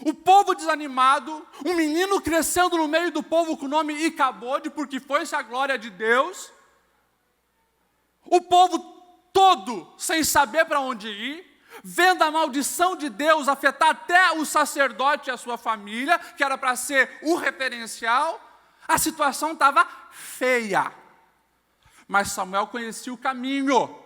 O povo desanimado, um menino crescendo no meio do povo com o nome Icabode, porque foi-se a glória de Deus. O povo todo sem saber para onde ir, vendo a maldição de Deus afetar até o sacerdote e a sua família, que era para ser o referencial, a situação estava feia. Mas Samuel conhecia o caminho.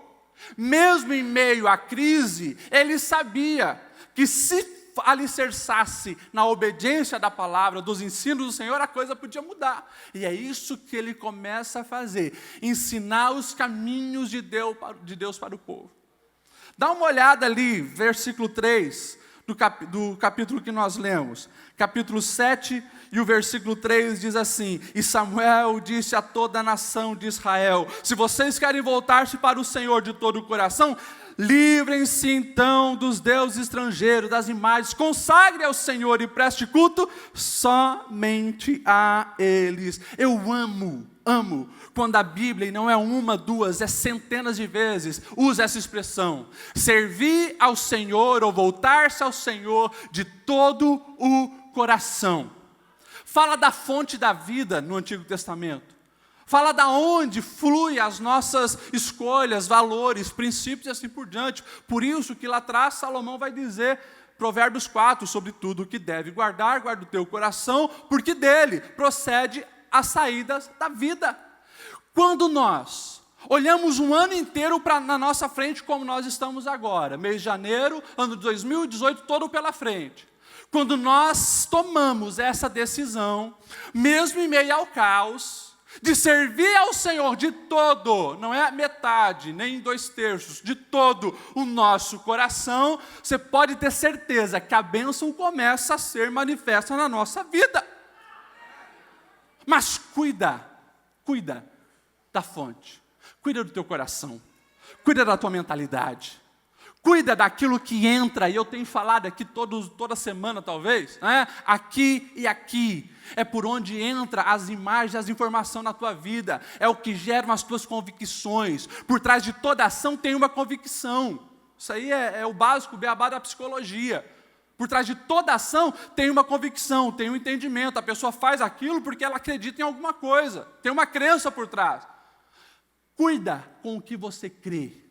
Mesmo em meio à crise, ele sabia que se alicerçasse na obediência da palavra, dos ensinos do Senhor, a coisa podia mudar. E é isso que ele começa a fazer, ensinar os caminhos de Deus para o povo. Dá uma olhada ali, versículo 3, do capítulo que nós lemos. Capítulo 7 e o versículo 3 diz assim: E Samuel disse a toda a nação de Israel: se vocês querem voltar-se para o Senhor de todo o coração, Livrem-se então dos deuses estrangeiros, das imagens, consagre ao Senhor e preste culto somente a eles. Eu amo quando a Bíblia, e não é uma, duas, é centenas de vezes, usa essa expressão: servir ao Senhor ou voltar-se ao Senhor de todo o coração. Fala da fonte da vida no Antigo Testamento. Fala da onde flui as nossas escolhas, valores, princípios e assim por diante. Por isso que lá atrás Salomão vai dizer, Provérbios 4, sobre tudo o que deve guardar, guarda o teu coração, porque dele procede as saídas da vida. Quando nós olhamos um ano inteiro na nossa frente, como nós estamos agora, mês de janeiro, ano de 2018, todo pela frente. Quando nós tomamos essa decisão, mesmo em meio ao caos, de servir ao Senhor de todo, não é metade, nem 2/3, de todo o nosso coração, você pode ter certeza que a bênção começa a ser manifesta na nossa vida. Mas cuida da fonte, cuida do teu coração, cuida da tua mentalidade, cuida daquilo que entra, e eu tenho falado aqui toda semana talvez, né? Aqui e aqui, é por onde entra as imagens, as informações na tua vida, é o que geram as tuas convicções. Por trás de toda ação tem uma convicção, isso aí é o básico, o beabá da psicologia. Por trás de toda ação tem uma convicção, tem um entendimento, a pessoa faz aquilo porque ela acredita em alguma coisa, tem uma crença por trás. Cuida com o que você crê.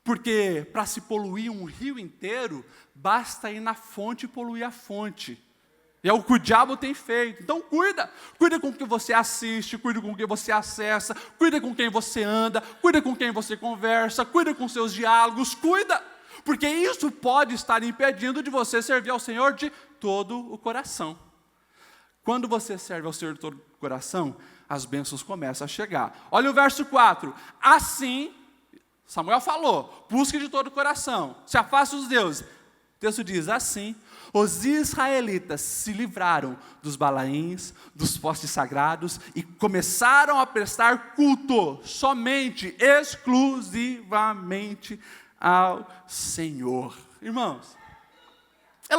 Porque para se poluir um rio inteiro, basta ir na fonte e poluir a fonte. E é o que o diabo tem feito. Então cuida com o que você assiste, cuida com o que você acessa, cuida com quem você anda, cuida com quem você conversa, cuida com seus diálogos, cuida. Porque isso pode estar impedindo de você servir ao Senhor de todo o coração. Quando você serve ao Senhor de todo o coração, as bênçãos começam a chegar. Olha o verso 4. Assim, Samuel falou, busque de todo o coração, se afaste dos deuses. O texto diz assim: os israelitas se livraram dos balaíns, dos postes sagrados e começaram a prestar culto somente, exclusivamente ao Senhor. Irmãos, é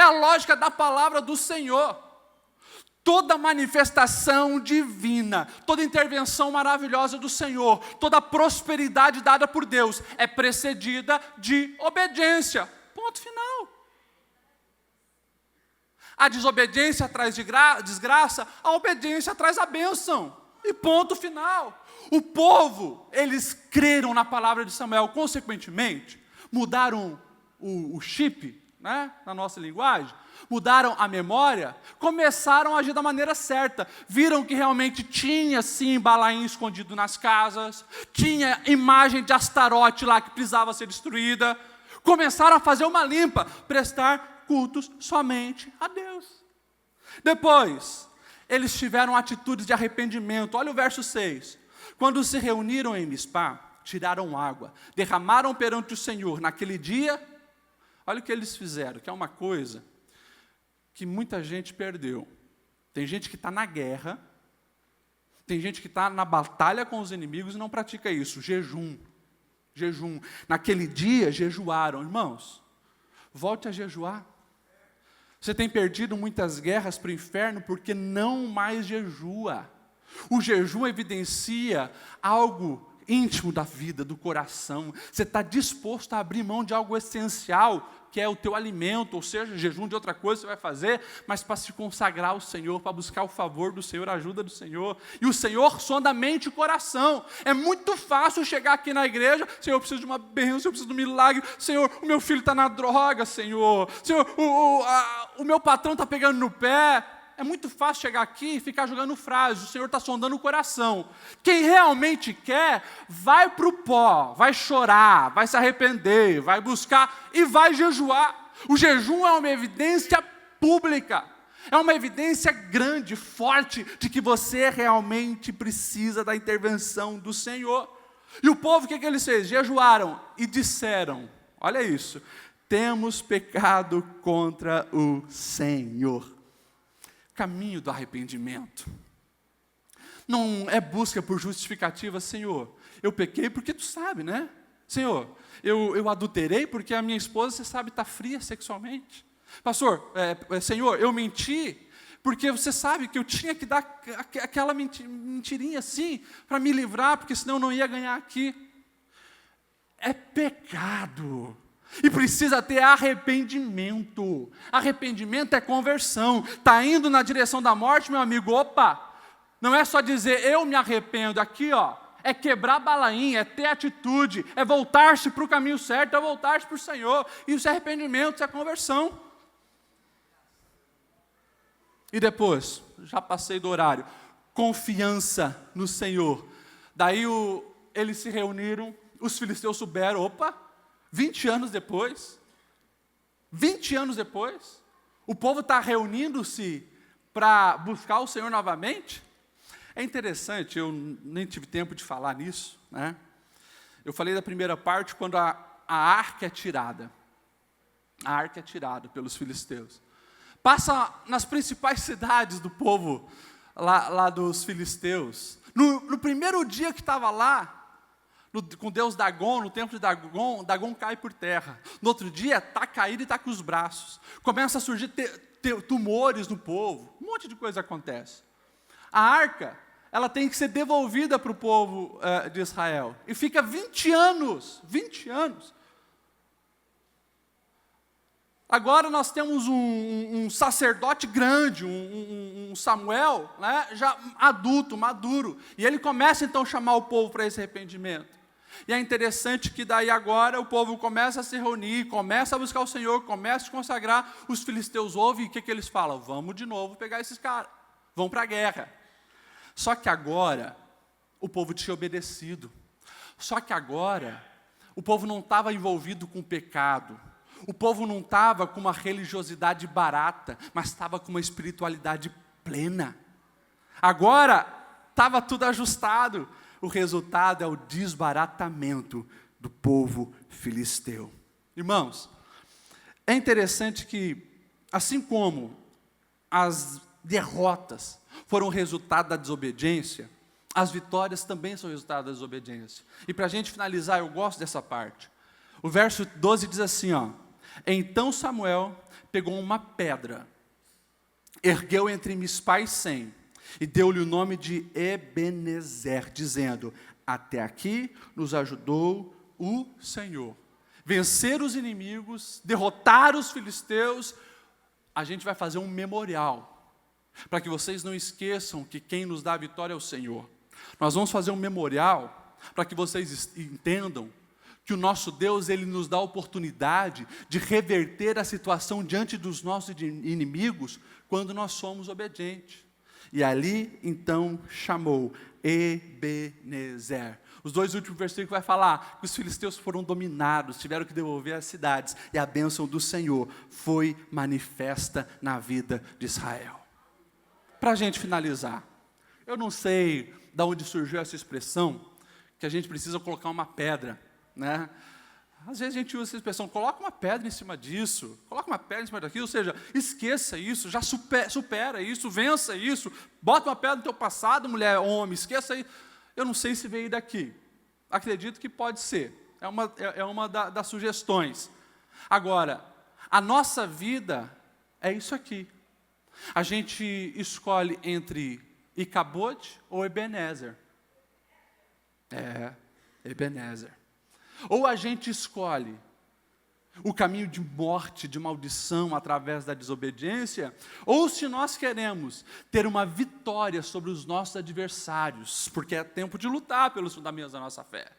a lógica da palavra do Senhor. Toda manifestação divina, toda intervenção maravilhosa do Senhor, toda prosperidade dada por Deus é precedida de obediência. Ponto final. A desobediência traz desgraça, a obediência traz a bênção. E ponto final. O povo, eles creram na palavra de Samuel, consequentemente, mudaram o chip, né, na nossa linguagem, mudaram a memória, começaram a agir da maneira certa, viram que realmente tinha sim Balaim escondido nas casas, tinha imagem de Astarote lá que precisava ser destruída, começaram a fazer uma limpa, prestar cultos somente a Deus. Depois, eles tiveram atitudes de arrependimento. Olha o verso 6. Quando se reuniram em Mispá, tiraram água, derramaram perante o Senhor. Naquele dia, olha o que eles fizeram, que é uma coisa que muita gente perdeu. Tem gente que está na guerra, tem gente que está na batalha com os inimigos e não pratica isso. Jejum. Naquele dia, jejuaram. Irmãos, volte a jejuar. Você tem perdido muitas guerras para o inferno porque não mais jejua. O jejum evidencia algo íntimo da vida, do coração. Você está disposto a abrir mão de algo essencial, que é o teu alimento, ou seja, jejum de outra coisa você vai fazer, mas para se consagrar ao Senhor, para buscar o favor do Senhor, a ajuda do Senhor. E o Senhor sonda a mente e o coração. É muito fácil chegar aqui na igreja: Senhor, eu preciso de uma bênção, eu preciso de um milagre. Senhor, o meu filho está na droga, Senhor. Senhor, o meu patrão está pegando no pé. É muito fácil chegar aqui e ficar jogando frases. O Senhor está sondando o coração. Quem realmente quer, vai para o pó, vai chorar, vai se arrepender, vai buscar e vai jejuar. O jejum é uma evidência pública, é uma evidência grande, forte, de que você realmente precisa da intervenção do Senhor. E o povo, o que eles fez? Jejuaram e disseram, olha isso: temos pecado contra o Senhor. Caminho do arrependimento não é busca por justificativa. Senhor, eu pequei porque tu sabe, né? Senhor, eu adulterei porque a minha esposa, você sabe, está fria sexualmente. Pastor, Senhor, eu menti porque você sabe que eu tinha que dar aquela mentirinha assim para me livrar, porque senão eu não ia ganhar aqui. É pecado. E precisa ter arrependimento. Arrependimento é conversão. Está indo na direção da morte, meu amigo, opa! Não é só dizer, eu me arrependo. Aqui, ó, é quebrar a balainha, é ter atitude, é voltar-se para o caminho certo, é voltar-se para o Senhor. Isso é arrependimento, isso é conversão. E depois, já passei do horário, confiança no Senhor. Daí eles se reuniram, os filisteus souberam, opa, 20 anos depois, o povo está reunindo-se para buscar o Senhor novamente. É interessante, eu nem tive tempo de falar nisso, né? Eu falei da primeira parte, quando a arca é tirada. A arca é tirada pelos filisteus. Passa nas principais cidades do povo, lá dos filisteus. No primeiro dia que estava lá, com Deus Dagon, no templo de Dagon, Dagon cai por terra. No outro dia, está caído e está com os braços. Começa a surgir tumores no povo. Um monte de coisa acontece. A arca, ela tem que ser devolvida para o povo de Israel. E fica 20 anos. Agora nós temos um sacerdote grande, um Samuel, né, já adulto, maduro. E ele começa então a chamar o povo para esse arrependimento. E é interessante que daí agora o povo começa a se reunir, começa a buscar o Senhor, começa a se consagrar. Os filisteus ouvem e o que eles falam? Vamos de novo pegar esses caras, vão para a guerra. Só que agora o povo tinha obedecido. Só que agora o povo não estava envolvido com pecado. O povo não estava com uma religiosidade barata, mas estava com uma espiritualidade plena. Agora estava tudo ajustado. O resultado é o desbaratamento do povo filisteu. Irmãos, é interessante que, assim como as derrotas foram resultado da desobediência, as vitórias também são resultado da desobediência. E para a gente finalizar, eu gosto dessa parte. O verso 12 diz assim, ó: então Samuel pegou uma pedra, ergueu entre Mispa e Sem, e deu-lhe o nome de Ebenezer, dizendo: até aqui nos ajudou o Senhor. Vencer os inimigos, derrotar os filisteus, a gente vai fazer um memorial, para que vocês não esqueçam que quem nos dá a vitória é o Senhor. Nós vamos fazer um memorial, para que vocês entendam que o nosso Deus, Ele nos dá a oportunidade de reverter a situação diante dos nossos inimigos, quando nós somos obedientes. E ali, então, chamou Ebenezer. Os dois últimos versículos vai falar que os filisteus foram dominados, tiveram que devolver as cidades, e a bênção do Senhor foi manifesta na vida de Israel. Para a gente finalizar, eu não sei de onde surgiu essa expressão, que a gente precisa colocar uma pedra, né? Às vezes a gente usa essa expressão, coloca uma pedra em cima disso, coloca uma pedra em cima daquilo, ou seja, esqueça isso, já supera isso, vença isso, bota uma pedra no teu passado, mulher, homem, esqueça isso. Eu não sei se veio daqui, acredito que pode ser, é uma das sugestões. Agora, a nossa vida é isso aqui, a gente escolhe entre Icabode ou Ebenezer. Ebenezer. Ou a gente escolhe o caminho de morte, de maldição, através da desobediência, ou se nós queremos ter uma vitória sobre os nossos adversários, porque é tempo de lutar pelos fundamentos da nossa fé.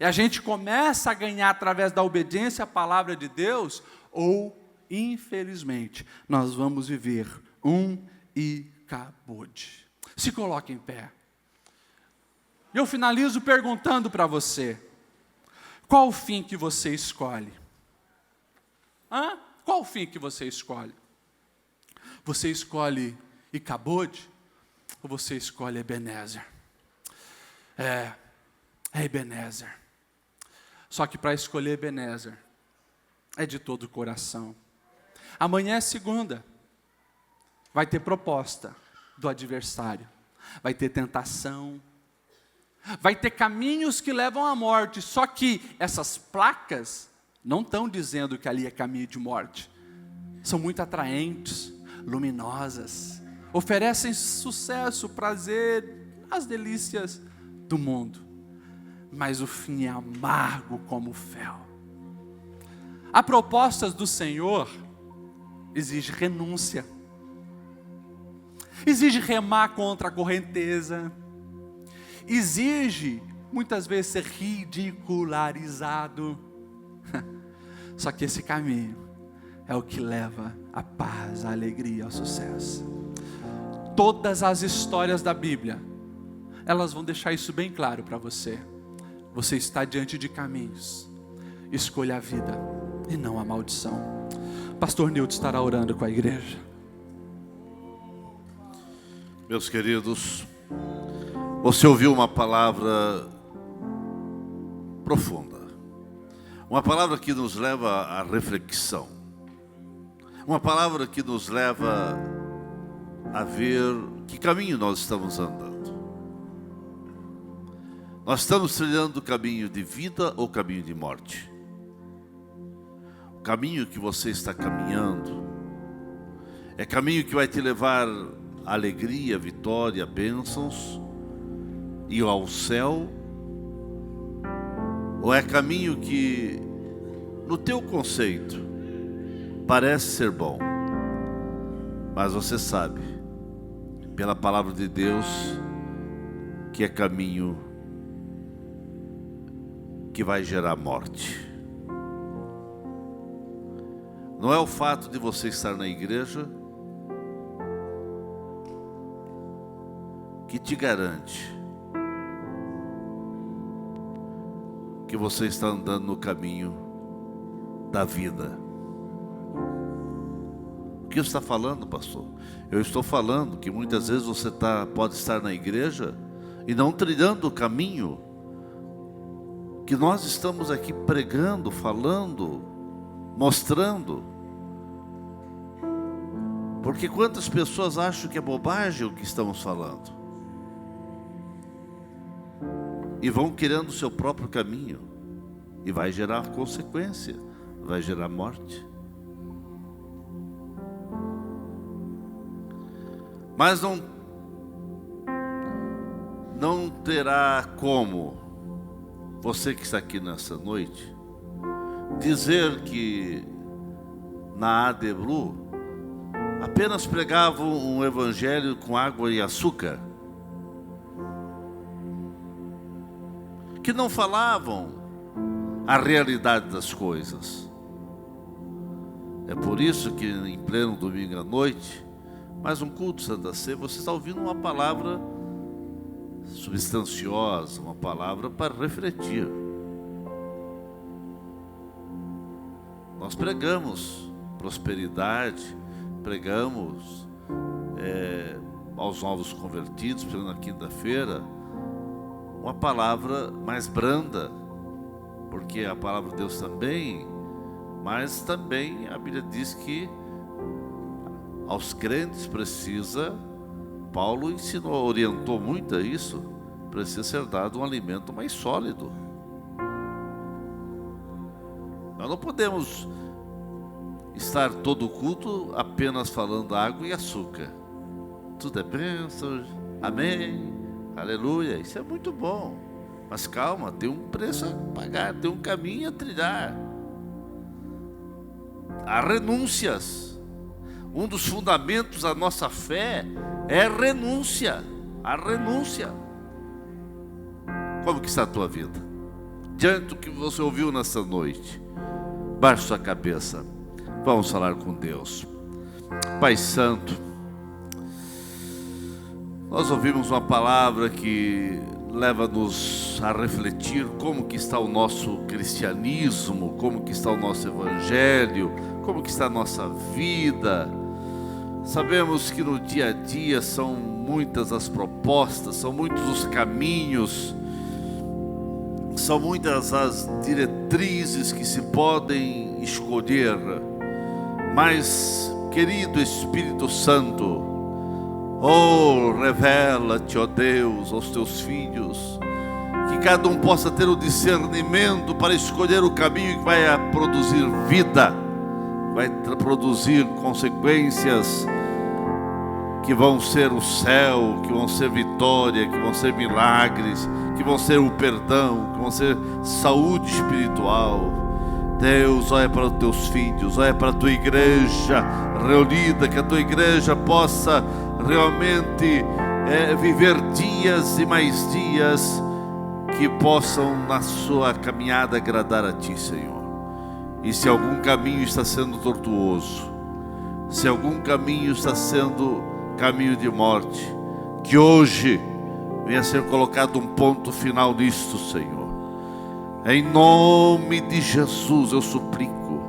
E a gente começa a ganhar através da obediência à palavra de Deus, ou, infelizmente, nós vamos viver um Icabode. Se coloque em pé. Eu finalizo perguntando para você: qual o fim que você escolhe? Qual o fim que você escolhe? Você escolhe Icabode ou você escolhe Ebenezer? É Ebenezer. Só que para escolher Ebenezer, é de todo o coração. Amanhã é segunda. Vai ter proposta do adversário. Vai ter tentação. Vai ter caminhos que levam à morte, só que essas placas não estão dizendo que ali é caminho de morte. São muito atraentes, luminosas, oferecem sucesso, prazer, as delícias do mundo. Mas o fim é amargo como o fel. A proposta do Senhor exige renúncia, exige remar contra a correnteza, exige muitas vezes ser ridicularizado. Só que esse caminho é o que leva à paz, à alegria, ao sucesso. Todas as histórias da Bíblia, elas vão deixar isso bem claro para você. Você está diante de caminhos. Escolha a vida e não a maldição. Pastor Nilton estará orando com a igreja. Meus queridos, você ouviu uma palavra profunda. Uma palavra que nos leva à reflexão. Uma palavra que nos leva a ver que caminho nós estamos andando. Nós estamos trilhando o caminho de vida ou caminho de morte? O caminho que você está caminhando é caminho que vai te levar à alegria, vitória, bênçãos e ao céu? Ou é caminho que, no teu conceito, parece ser bom, mas você sabe, pela palavra de Deus, que é caminho que vai gerar morte? Não é o fato de você estar na igreja que te garante que você está andando no caminho da vida. O que você está falando, pastor? Eu estou falando que muitas vezes você pode estar na igreja e não trilhando o caminho que nós estamos aqui pregando, falando, mostrando. Porque quantas pessoas acham que é bobagem o que estamos falando e vão querendo o seu próprio caminho, e vai gerar consequência, vai gerar morte. Mas não terá como você que está aqui nessa noite dizer que na ADBlu apenas pregavam um evangelho com água e açúcar, que não falavam a realidade das coisas. É por isso que em pleno domingo à noite, mais um culto Santa Ceia, você está ouvindo uma palavra substanciosa, uma palavra para refletir. Nós pregamos prosperidade, pregamos aos novos convertidos, pregando na quinta-feira, uma palavra mais branda, porque a palavra de Deus também, mas também a Bíblia diz que aos crentes precisa, Paulo ensinou, orientou muito a isso, precisa ser dado um alimento mais sólido. Nós não podemos estar todo o culto apenas falando água e açúcar. Tudo é bênção, amém, aleluia, isso é muito bom. Mas calma, tem um preço a pagar, tem um caminho a trilhar. Há renúncias. Um dos fundamentos da nossa fé é renúncia. A renúncia. Como que está a tua vida? Diante do que você ouviu nessa noite, baixe sua cabeça. Vamos falar com Deus. Pai Santo, nós ouvimos uma palavra que leva-nos a refletir como que está o nosso cristianismo, como que está o nosso evangelho, como que está a nossa vida. Sabemos que no dia a dia são muitas as propostas, são muitos os caminhos, são muitas as diretrizes que se podem escolher. Mas, querido Espírito Santo, revela-te, ó Deus, aos teus filhos, que cada um possa ter o discernimento para escolher o caminho que vai produzir vida, vai produzir consequências que vão ser o céu, que vão ser vitória, que vão ser milagres, que vão ser o perdão, que vão ser saúde espiritual. Deus, olha para os teus filhos, olha para a tua igreja reunida, que a tua igreja possa realmente viver dias e mais dias que possam na sua caminhada agradar a Ti, Senhor. E se algum caminho está sendo tortuoso, se algum caminho está sendo caminho de morte, que hoje venha a ser colocado um ponto final nisto, Senhor. Em nome de Jesus eu suplico,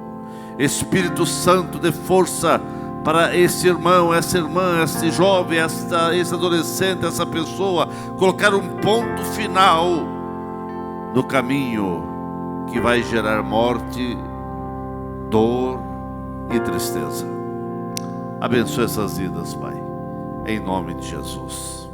Espírito Santo, dê força para esse irmão, essa irmã, esse jovem, esse adolescente, essa pessoa, colocar um ponto final no caminho que vai gerar morte, dor e tristeza. Abençoe essas vidas, Pai, em nome de Jesus.